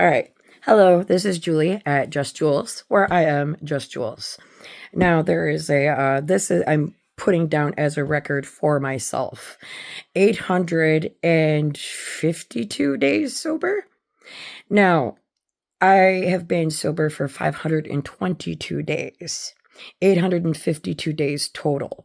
All right. Hello, this is Julie at Just Jules, where I am Just Jules. Now, there is I'm putting down as a record for myself 852 days sober. Now, I have been sober for 522 days, 852 days total.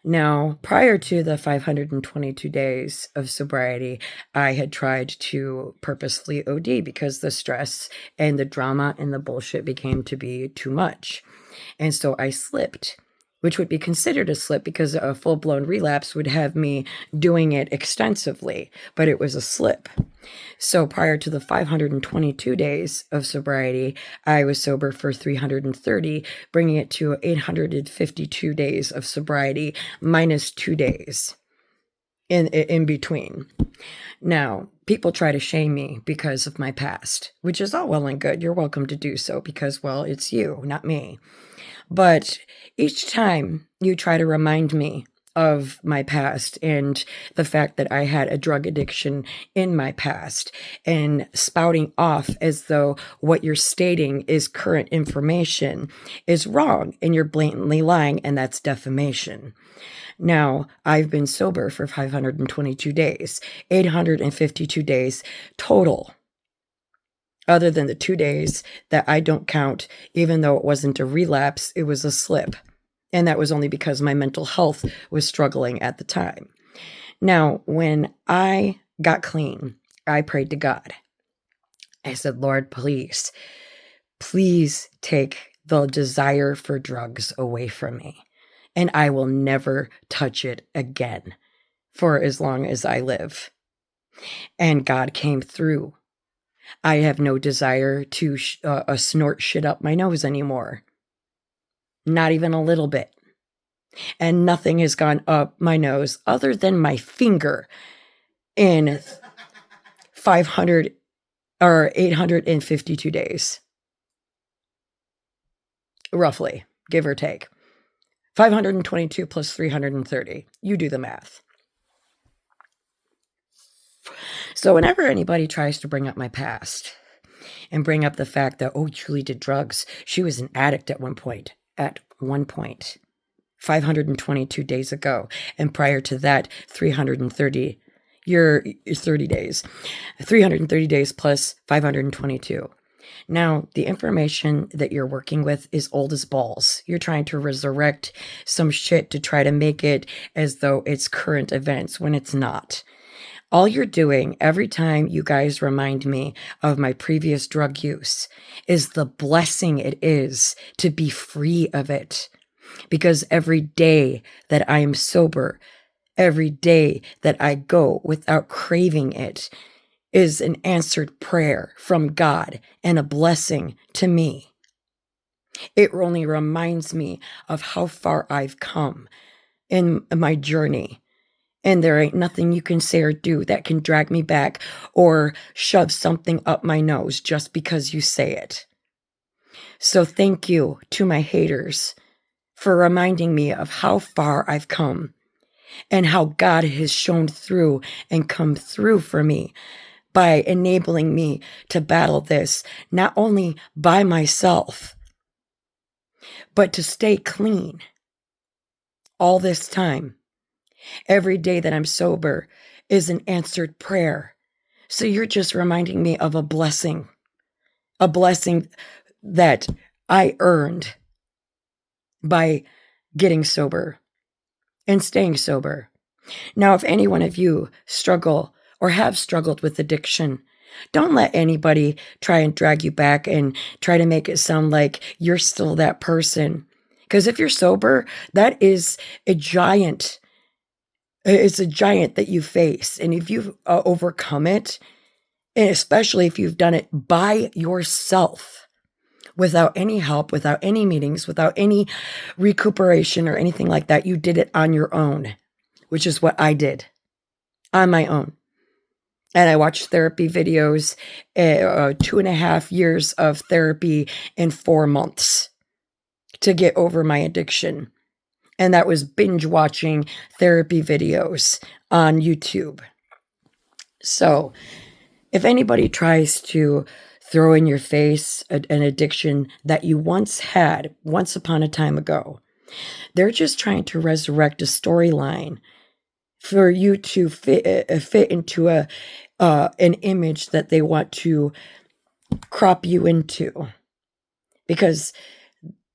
Now, prior to the 522 days of sobriety, I had tried to purposefully OD because the stress and the drama and the bullshit became to be too much. And so I slipped, which would be considered a slip because a full-blown relapse would have me doing it extensively, but it was a slip. So prior to the 522 days of sobriety, I was sober for 330, bringing it to 852 days of sobriety minus 2 days in between. Now, people try to shame me because of my past, which is all well and good. You're welcome to do so because, well, it's you, not me. But each time you try to remind me of my past and the fact that I had a drug addiction in my past and spouting off as though what you're stating is current information is wrong and you're blatantly lying, and that's defamation. Now, I've been sober for 522 days, 852 days total. Other than the 2 days that I don't count, even though it wasn't a relapse, it was a slip. And that was only because my mental health was struggling at the time. Now, when I got clean, I prayed to God. I said, Lord, please take the desire for drugs away from me. And I will never touch it again for as long as I live. And God came through. I have no desire to snort shit up my nose anymore. Not even a little bit. And nothing has gone up my nose other than my finger in 500 or 852 days. Roughly, give or take. 522 plus 330. You do the math. So whenever anybody tries to bring up my past and bring up the fact that, oh, Julie did drugs, she was an addict at one point, 522 days ago. And prior to that, 330, you're 30 days, 330 days plus 522. Now, the information that you're working with is old as balls. You're trying to resurrect some shit to try to make it as though it's current events when it's not. All you're doing every time you guys remind me of my previous drug use is the blessing it is to be free of it. Because every day that I am sober, every day that I go without craving it is an answered prayer from God and a blessing to me. It only reminds me of how far I've come in my journey. And there ain't nothing you can say or do that can drag me back or shove something up my nose just because you say it. So thank you to my haters for reminding me of how far I've come and how God has shown through and come through for me by enabling me to battle this, not only by myself, but to stay clean all this time. Every day that I'm sober is an answered prayer. So you're just reminding me of a blessing that I earned by getting sober and staying sober. Now, if any one of you struggle or have struggled with addiction, don't let anybody try and drag you back and try to make it sound like you're still that person. Because if you're sober, that is a giant. It's a giant that you face. And if you've overcome it, and especially if you've done it by yourself, without any help, without any meetings, without any recuperation or anything like that, you did it on your own, which is what I did on my own. And I watched therapy videos, 2.5 years of therapy in 4 months to get over my addiction. And that was binge watching therapy videos on YouTube. So If anybody tries to throw in your face an addiction that you once had, once upon a time ago, they're just trying to resurrect a storyline for you to fit into an image that they want to crop you into, because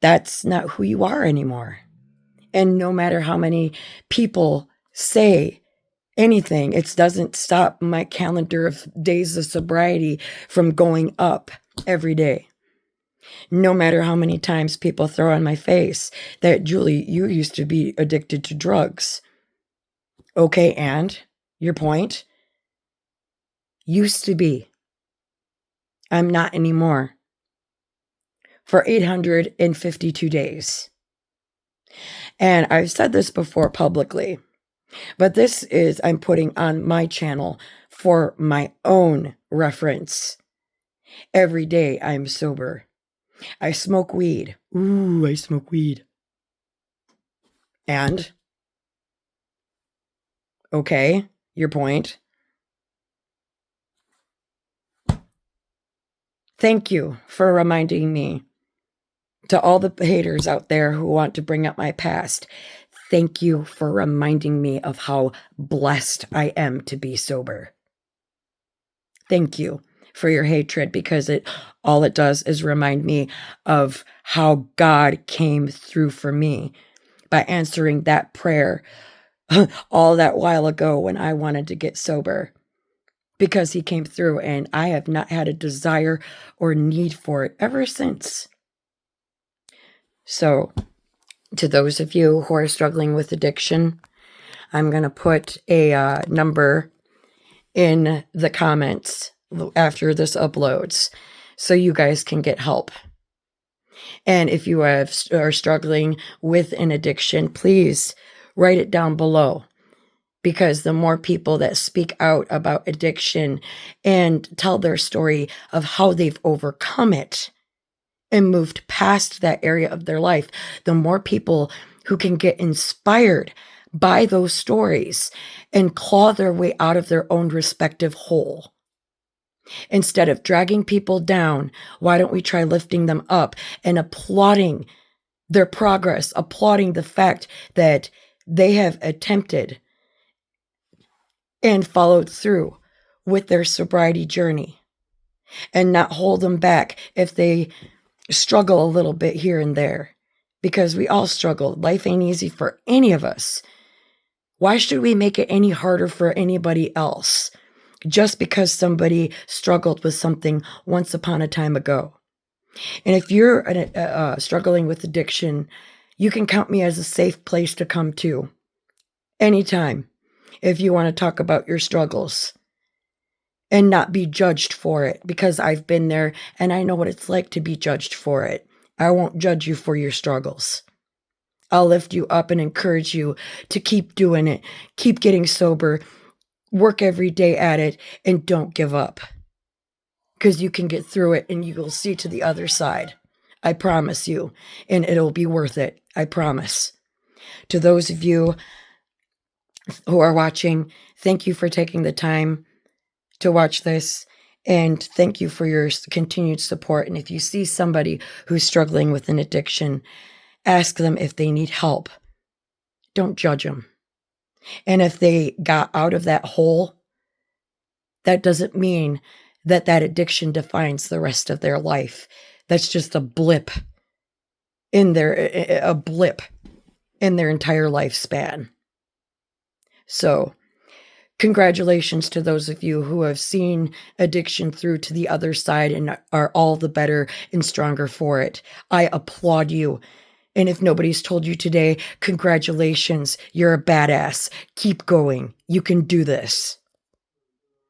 that's not who you are anymore. And no matter how many people say anything, it doesn't stop my calendar of days of sobriety from going up every day. No matter how many times people throw on my face that, Julie, you used to be addicted to drugs. Okay, and your point? Used to be. I'm not anymore. For 852 days. And I've said this before publicly, but this is, I'm putting on my channel for my own reference. Every day I'm sober. I smoke weed. Ooh, I smoke weed. And? Okay, your point. Thank you for reminding me. To all the haters out there who want to bring up my past, thank you for reminding me of how blessed I am to be sober. Thank you for your hatred, because all it does is remind me of how God came through for me by answering that prayer all that while ago when I wanted to get sober, because he came through, and I have not had a desire or need for it ever since. So, to those of you who are struggling with addiction, I'm going to put a number in the comments after this uploads so you guys can get help. And if you are struggling with an addiction, please write it down below, because the more people that speak out about addiction and tell their story of how they've overcome it and moved past that area of their life, the more people who can get inspired by those stories and claw their way out of their own respective hole. Instead of dragging people down, why don't we try lifting them up and applauding their progress, applauding the fact that they have attempted and followed through with their sobriety journey, and not hold them back if they struggle a little bit here and there, because we all struggle. Life ain't easy for any of us. Why should we make it any harder for anybody else just because somebody struggled with something once upon a time ago? And if you're struggling with addiction, you can count me as a safe place to come to anytime if you want to talk about your struggles and not be judged for it, because I've been there and I know what it's like to be judged for it. I won't judge you for your struggles. I'll lift you up and encourage you to keep doing it, keep getting sober, work every day at it, and don't give up, because you can get through it and you will see to the other side. I promise you, and it'll be worth it. I promise. To those of you who are watching, thank you for taking the time to watch this, and thank you for your continued support. And if you see somebody who's struggling with an addiction, ask them if they need help. Don't judge them. And if they got out of that hole, that doesn't mean that that addiction defines the rest of their life. That's just a blip in their entire lifespan. So, congratulations to those of you who have seen addiction through to the other side and are all the better and stronger for it. I applaud you. And if nobody's told you today, congratulations. You're a badass. Keep going. You can do this.